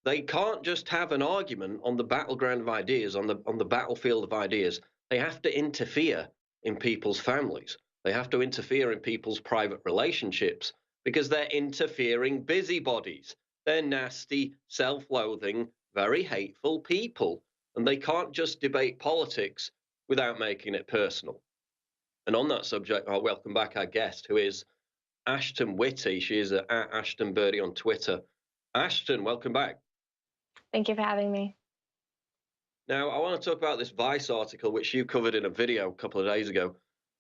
They can't just have an argument on the battleground of ideas, on the battlefield of ideas. They have to interfere in people's families. They have to interfere in people's private relationships because they're interfering busybodies. They're nasty, self-loathing, very hateful people, and they can't just debate politics without making it personal. And on that subject, I'll welcome back our guest, who is Ashton Whitty. She is at Ashton Birdie on Twitter. Ashton, welcome back. Thank you for having me. Now, I want to talk about this Vice article, which you covered in a video a couple of days ago.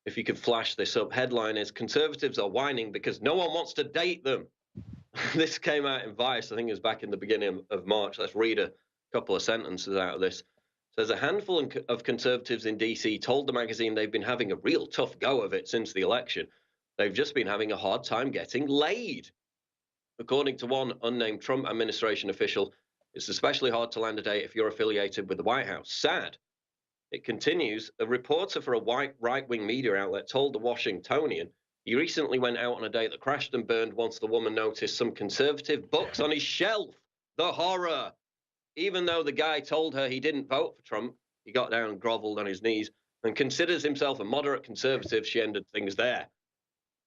If you could flash this up, headline is Conservatives are whining because no one wants to date them. This came out in Vice, I think it was back in the beginning of March. Let's read a couple of sentences out of this. It says a handful of Conservatives in DC told the magazine they've been having a real tough go of it since the election. They've just been having a hard time getting laid. According to one unnamed Trump administration official, it's especially hard to land a date if you're affiliated with the White House. Sad. It continues, a reporter for a white right-wing media outlet told the Washingtonian he recently went out on a date that crashed and burned once the woman noticed some conservative books on his shelf. The horror. Even though the guy told her he didn't vote for Trump, he got down and groveled on his knees and considers himself a moderate conservative. She ended things there.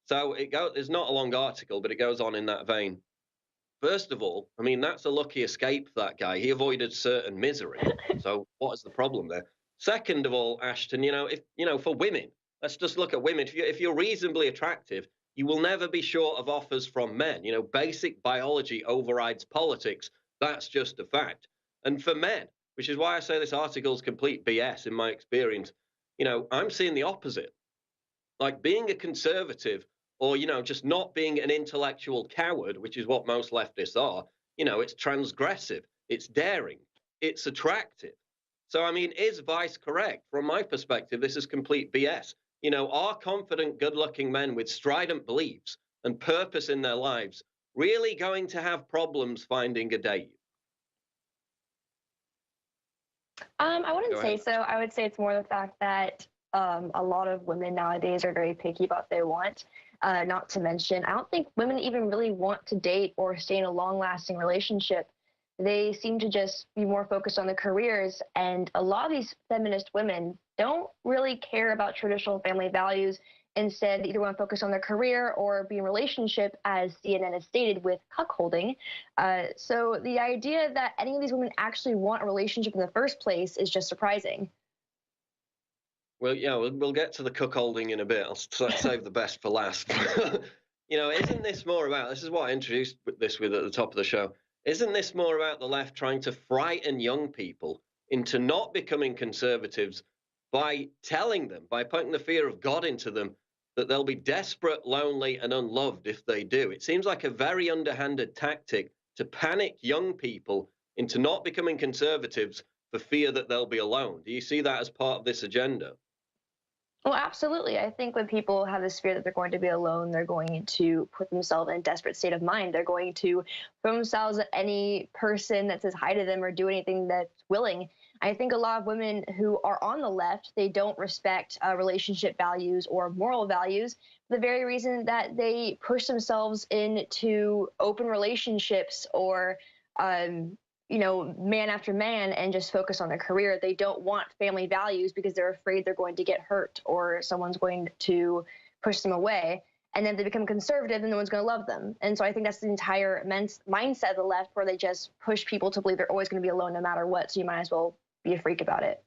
So it's not a long article, but it goes on in that vein. First of all, I mean, that's a lucky escape for that guy. He avoided certain misery. So what is the problem there? Second of all, Ashton, for women, let's just look at women. If you're reasonably attractive, you will never be short of offers from men. Basic biology overrides politics. That's just a fact. And for men, which is why I say this article is complete BS in my experience, I'm seeing the opposite. Like being a conservative or, just not being an intellectual coward, which is what most leftists are, it's transgressive, it's daring, it's attractive. So, I mean, is Vice correct? From my perspective, this is complete BS. Are confident, good-looking men with strident beliefs and purpose in their lives really going to have problems finding a date? I Go wouldn't say ahead. so. I would say it's more the fact that a lot of women nowadays are very picky about what they want. Not to mention, I don't think women even really want to date or stay in a long-lasting relationship. They seem to just be more focused on their careers, and a lot of these feminist women don't really care about traditional family values. Instead, they either want to focus on their career or be in a relationship, as CNN has stated, with cuckolding. So the idea that any of these women actually want a relationship in the first place is just surprising. Well, yeah, we'll get to the cuckolding in a bit. I'll save the best for last. Isn't this more about, this is what I introduced this with at the top of the show, isn't this more about the left trying to frighten young people into not becoming conservatives by telling them, by putting the fear of God into them, that they'll be desperate, lonely, and unloved if they do? It seems like a very underhanded tactic to panic young people into not becoming conservatives for fear that they'll be alone. Do you see that as part of this agenda? Well, absolutely. I think when people have this fear that they're going to be alone, they're going to put themselves in a desperate state of mind. They're going to throw themselves at any person that says hi to them or do anything that's willing. I think a lot of women who are on the left, they don't respect relationship values or moral values for the very reason that they push themselves into open relationships or man after man and just focus on their career. They don't want family values because they're afraid they're going to get hurt or someone's going to push them away. And then they become conservative and no one's going to love them. And so I think that's the entire mindset of the left, where they just push people to believe they're always going to be alone no matter what. So you might as well be a freak about it.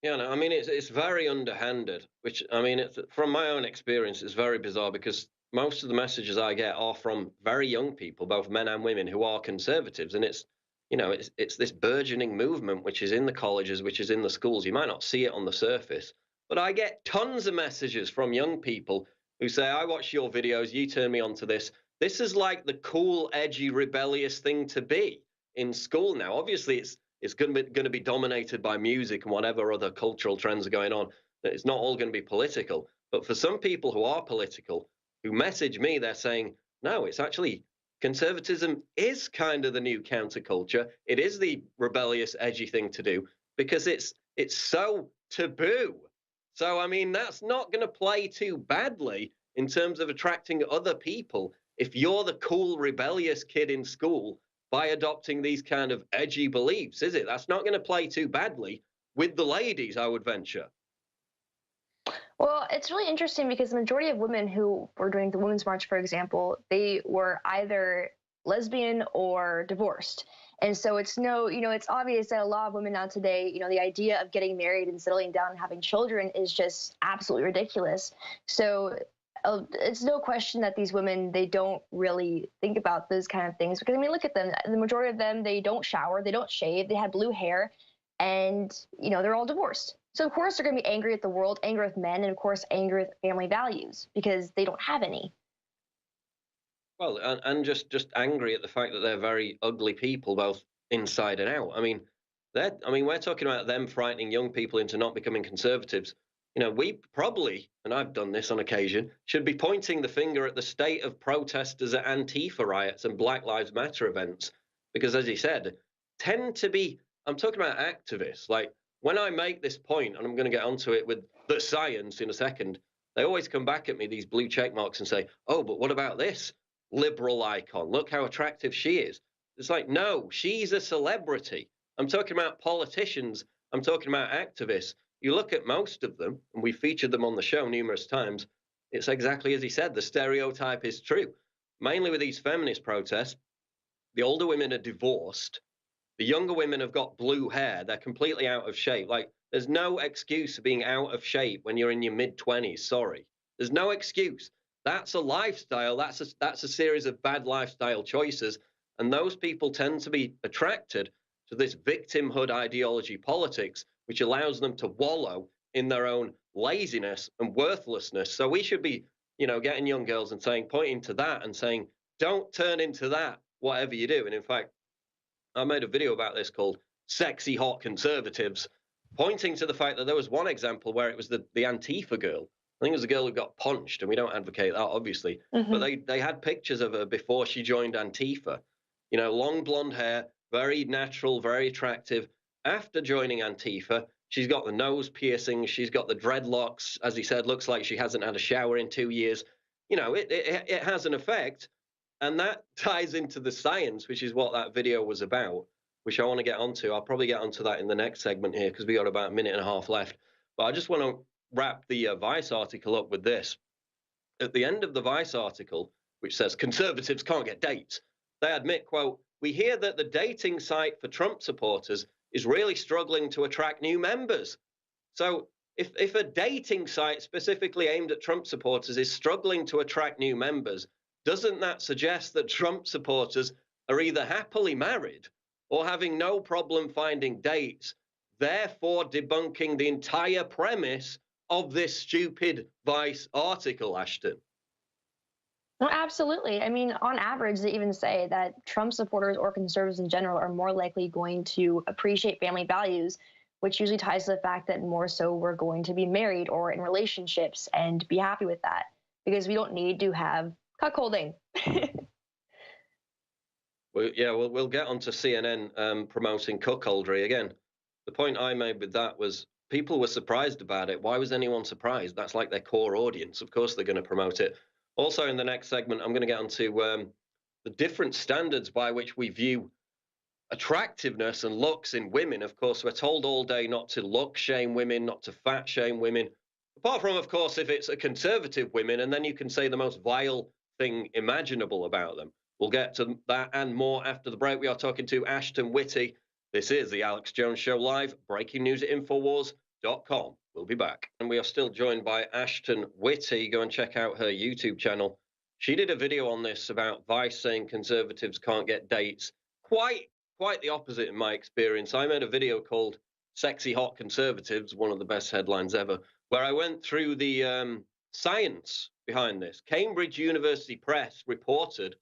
Yeah, no, I mean, it's very underhanded, which, I mean, from my own experience, it's very bizarre because most of the messages I get are from very young people, both men and women, who are conservatives. And it's this burgeoning movement, which is in the colleges, which is in the schools. You might not see it on the surface, but I get tons of messages from young people who say, I watch your videos, you turn me on to this. This is like the cool, edgy, rebellious thing to be in school now. Obviously, it's going to be dominated by music and whatever other cultural trends are going on. It's not all going to be political. But for some people who are political, who message me, they're saying, no, it's actually conservatism is kind of the new counterculture. It is the rebellious, edgy thing to do because it's so taboo. So, I mean, that's not going to play too badly in terms of attracting other people if you're the cool, rebellious kid in school by adopting these kind of edgy beliefs, is it? That's not going to play too badly with the ladies, I would venture. Well, it's really interesting because the majority of women who were doing the Women's March, for example, they were either lesbian or divorced. And so it's no, it's obvious that a lot of women now today, the idea of getting married and settling down and having children is just absolutely ridiculous. So it's no question that these women, they don't really think about those kind of things because, I mean, look at them. The majority of them, they don't shower, they don't shave, they had blue hair, and, they're all divorced. So, of course, they're going to be angry at the world, angry with men, and, of course, angry with family values because they don't have any. Well, and just angry at the fact that they're very ugly people, both inside and out. We're talking about them frightening young people into not becoming conservatives. We probably, and I've done this on occasion, should be pointing the finger at the state of protesters at Antifa riots and Black Lives Matter events, because, as he said, tend to be. I'm talking about activists. Like when I make this point, and I'm going to get onto it with the science in a second, they always come back at me, these blue check marks, and say, "Oh, but what about this liberal icon? Look how attractive she is." It's like, no, she's a celebrity. I'm talking about politicians. I'm talking about activists. You look at most of them, and we featured them on the show numerous times. It's exactly as he said. The stereotype is true. Mainly with these feminist protests, the older women are divorced. The younger women have got blue hair. They're completely out of shape. Like, there's no excuse for being out of shape when you're in your mid-20s. Sorry. There's no excuse. That's a lifestyle. That's a series of bad lifestyle choices. And those people tend to be attracted to this victimhood ideology politics, which allows them to wallow in their own laziness and worthlessness. So we should be, getting young girls and pointing to that and saying, don't turn into that, whatever you do. And in fact, I made a video about this called Sexy Hot Conservatives, pointing to the fact that there was one example where it was the Antifa girl. I think it was a girl who got punched, and we don't advocate that, obviously. But they had pictures of her before she joined Antifa. Long blonde hair, very natural, very attractive. After joining Antifa, she's got the nose piercings, she's got the dreadlocks. As he said, looks like she hasn't had a shower in 2 years. It has an effect. And that ties into the science, which is what that video was about, which I want to get onto. I'll probably get onto that in the next segment here because we got about a minute and a half left. But I just want to wrap the Vice article up with this. At the end of the Vice article, which says conservatives can't get dates, they admit, quote, "We hear that the dating site for Trump supporters is really struggling to attract new members." So if a dating site specifically aimed at Trump supporters is struggling to attract new members, doesn't that suggest that Trump supporters are either happily married or having no problem finding dates, therefore debunking the entire premise of this stupid Vice article, Ashton? No, absolutely. I mean, on average, they even say that Trump supporters or conservatives in general are more likely going to appreciate family values, which usually ties to the fact that more so we're going to be married or in relationships and be happy with that because we don't need to have cuckolding. We'll get onto CNN promoting cuckoldry again. The point I made with that was people were surprised about it. Why was anyone surprised? That's like their core audience. Of course, they're going to promote it. Also, in the next segment, I'm going to get onto the different standards by which we view attractiveness and looks in women. Of course, we're told all day not to look shame women, not to fat shame women. Apart from, of course, if it's a conservative women, and then you can say the most vile thing imaginable about them. We'll get to that and more after the break. We are talking to Ashton Whitty. This is the Alex Jones Show live, breaking news at Infowars.com. We'll be back. And we are still joined by Ashton Whitty. Go and check out her YouTube channel. She did a video on this about Vice saying conservatives can't get dates. Quite the opposite in my experience. I made a video called Sexy Hot Conservatives, one of the best headlines ever, where I went through the science behind this. Cambridge University Press reported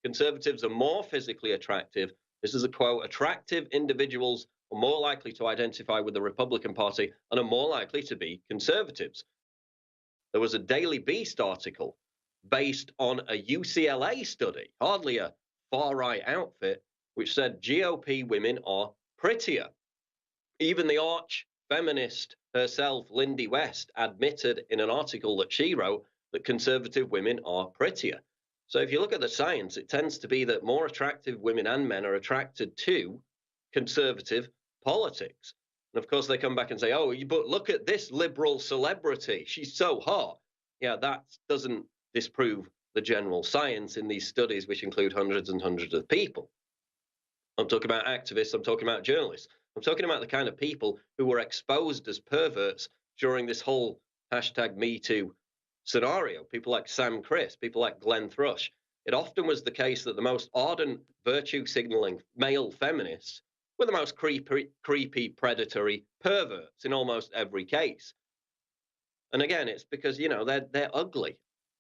conservatives are more physically attractive. This is a quote, "Attractive individuals are more likely to identify with the Republican Party and are more likely to be conservatives." There was a Daily Beast article based on a UCLA study, hardly a far-right outfit, which said GOP women are prettier. Even the arch feminist herself, Lindy West, admitted in an article that she wrote that conservative women are prettier. So if you look at the science, it tends to be that more attractive women and men are attracted to conservative politics. And of course, they come back and say, oh, but look at this liberal celebrity. She's so hot. Yeah, that doesn't disprove the general science in these studies, which include hundreds and hundreds of people. I'm talking about activists. I'm talking about journalists. I'm talking about the kind of people who were exposed as perverts during this whole hashtag Me Too scenario. People like Sam Criss, people like Glenn Thrush. It often was the case that the most ardent, virtue signaling male feminists were the most creepy, predatory perverts in almost every case. And again, it's because, they're ugly.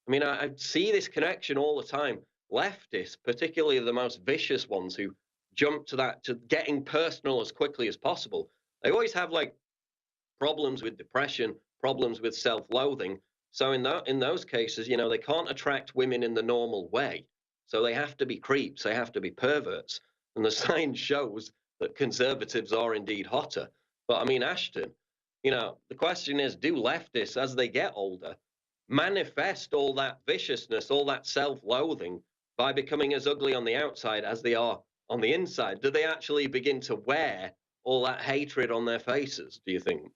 I mean, I see this connection all the time. Leftists, particularly the most vicious ones who jump to getting personal as quickly as possible, they always have like problems with depression, problems with self-loathing. So in those cases, they can't attract women in the normal way. So they have to be creeps, they have to be perverts. And the science shows that conservatives are indeed hotter. But I mean, Ashton, the question is, do leftists, as they get older, manifest all that viciousness, all that self-loathing by becoming as ugly on the outside as they are on the inside? Do they actually begin to wear all that hatred on their faces, do you think?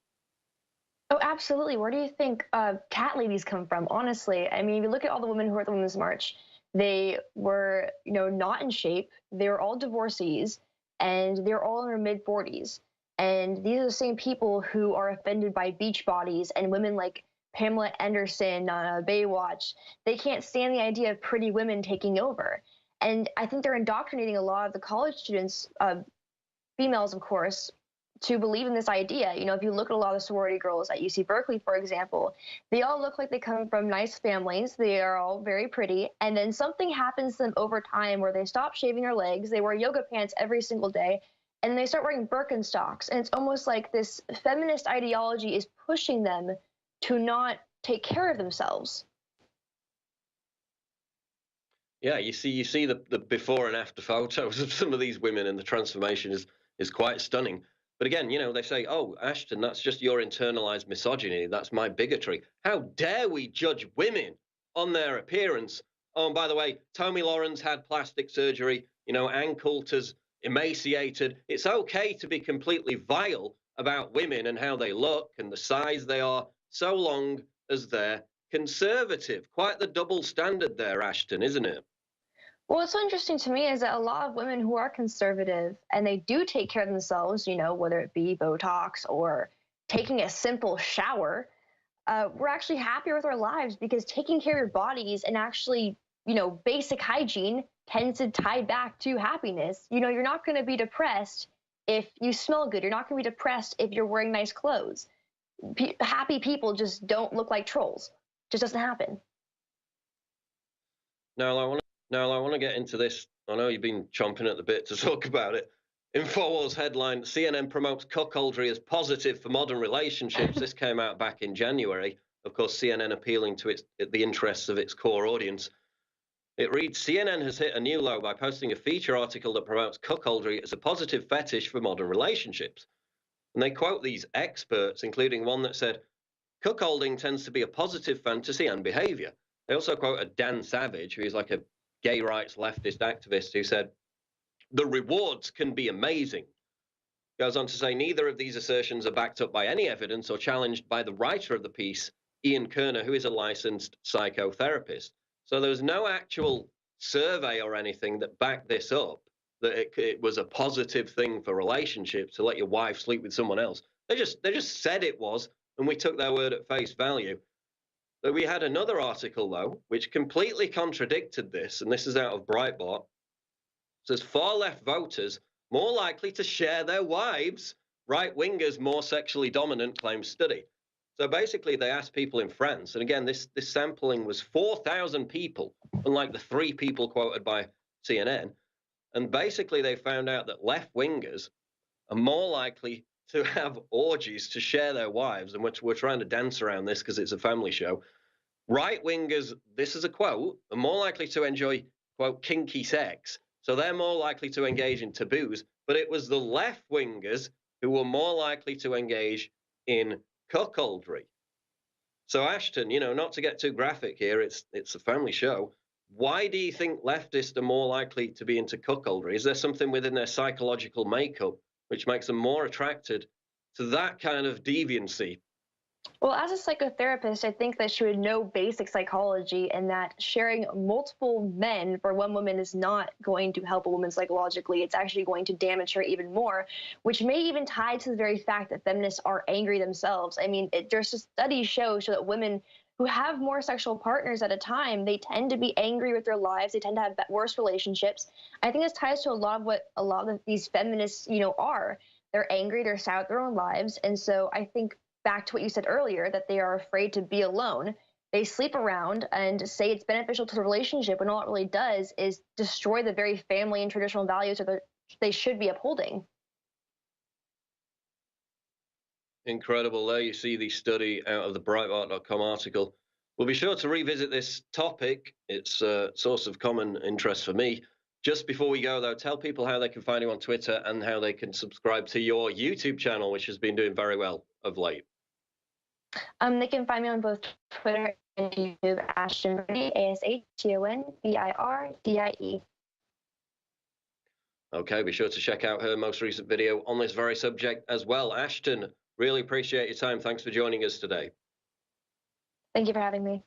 Oh, absolutely. Where do you think cat ladies come from? Honestly, I mean, if you look at all the women who were at the Women's March, they were, not in shape. They were all divorcees, and they're all in their mid 40s. And these are the same people who are offended by beach bodies and women like Pamela Anderson on Baywatch. They can't stand the idea of pretty women taking over. And I think they're indoctrinating a lot of the college students, females, of course, to believe in this idea. If you look at a lot of sorority girls at UC Berkeley, for example, they all look like they come from nice families. They are all very pretty. And then something happens to them over time where they stop shaving their legs. They wear yoga pants every single day. And they start wearing Birkenstocks. And it's almost like this feminist ideology is pushing them to not take care of themselves. Yeah, you see the before and after photos of some of these women, and the transformation is quite stunning. But again, they say, "Oh, Ashton, that's just your internalized misogyny. That's my bigotry. How dare we judge women on their appearance?" Oh, and by the way, Tommy Lawrence had plastic surgery. Ann Coulter's emaciated. It's okay to be completely vile about women and how they look and the size they are, so long as they're conservative. Quite the double standard there, Ashton, isn't it? Well, what's so interesting to me is that a lot of women who are conservative and they do take care of themselves, whether it be Botox or taking a simple shower, we're actually happier with our lives because taking care of your bodies and actually, basic hygiene tends to tie back to happiness. You're not going to be depressed if you smell good. You're not going to be depressed if you're wearing nice clothes. Happy people just don't look like trolls. Just doesn't happen. Now I want to get into this. I know you've been chomping at the bit to talk about it. InfoWars headline: CNN promotes cuckoldry as positive for modern relationships. This came out back in January. Of course, CNN appealing to the interests of its core audience. It reads, CNN has hit a new low by posting a feature article that promotes cuckoldry as a positive fetish for modern relationships. And they quote these experts, including one that said, cuckolding tends to be a positive fantasy and behavior. They also quote a Dan Savage, who is like a gay rights leftist activist, who said, the rewards can be amazing. Goes on to say, neither of these assertions are backed up by any evidence or challenged by the writer of the piece, Ian Kerner, who is a licensed psychotherapist. So there was no actual survey or anything that backed this up, that it was a positive thing for relationships to let your wife sleep with someone else. They just said it was, and we took their word at face value. But we had another article, though, which completely contradicted this, and this is out of Breitbart. It says far left voters more likely to share their wives, right wingers more sexually dominant, claims study. So basically, they asked people in France, and again, this sampling was 4,000 people, unlike the 3 people quoted by CNN. And basically, they found out that left wingers are more likely to have orgies, to share their wives, and we're trying to dance around this because it's a family show. Right wingers, this is a quote, are more likely to enjoy, quote, kinky sex. So they're more likely to engage in taboos. But it was the left wingers who were more likely to engage in cuckoldry. So Ashton, not to get too graphic here, it's a family show. Why do you think leftists are more likely to be into cuckoldry? Is there something within their psychological makeup which makes them more attracted to that kind of deviancy? Well, as a psychotherapist, I think that she would know basic psychology and that sharing multiple men for one woman is not going to help a woman psychologically. It's actually going to damage her even more, which may even tie to the very fact that feminists are angry themselves. I mean, there's a study show that women who have more sexual partners at a time, they tend to be angry with their lives. They tend to have worse relationships. I think this ties to a lot of what a lot of these feminists, are. They're angry, they're sad with their own lives. And so I think back to what you said earlier, that they are afraid to be alone. They sleep around and say it's beneficial to the relationship when all it really does is destroy the very family and traditional values that they should be upholding. Incredible. There you see the study out of the Breitbart.com article. We'll be sure to revisit this topic. It's a source of common interest for me. Just before we go, though, tell people how they can find you on Twitter and how they can subscribe to your YouTube channel, which has been doing very well of late. They can find me on both Twitter and YouTube, Ashton Birdie, ASHTONBIRDIE. Okay, be sure to check out her most recent video on this very subject as well. Ashton, really appreciate your time. Thanks for joining us today. Thank you for having me.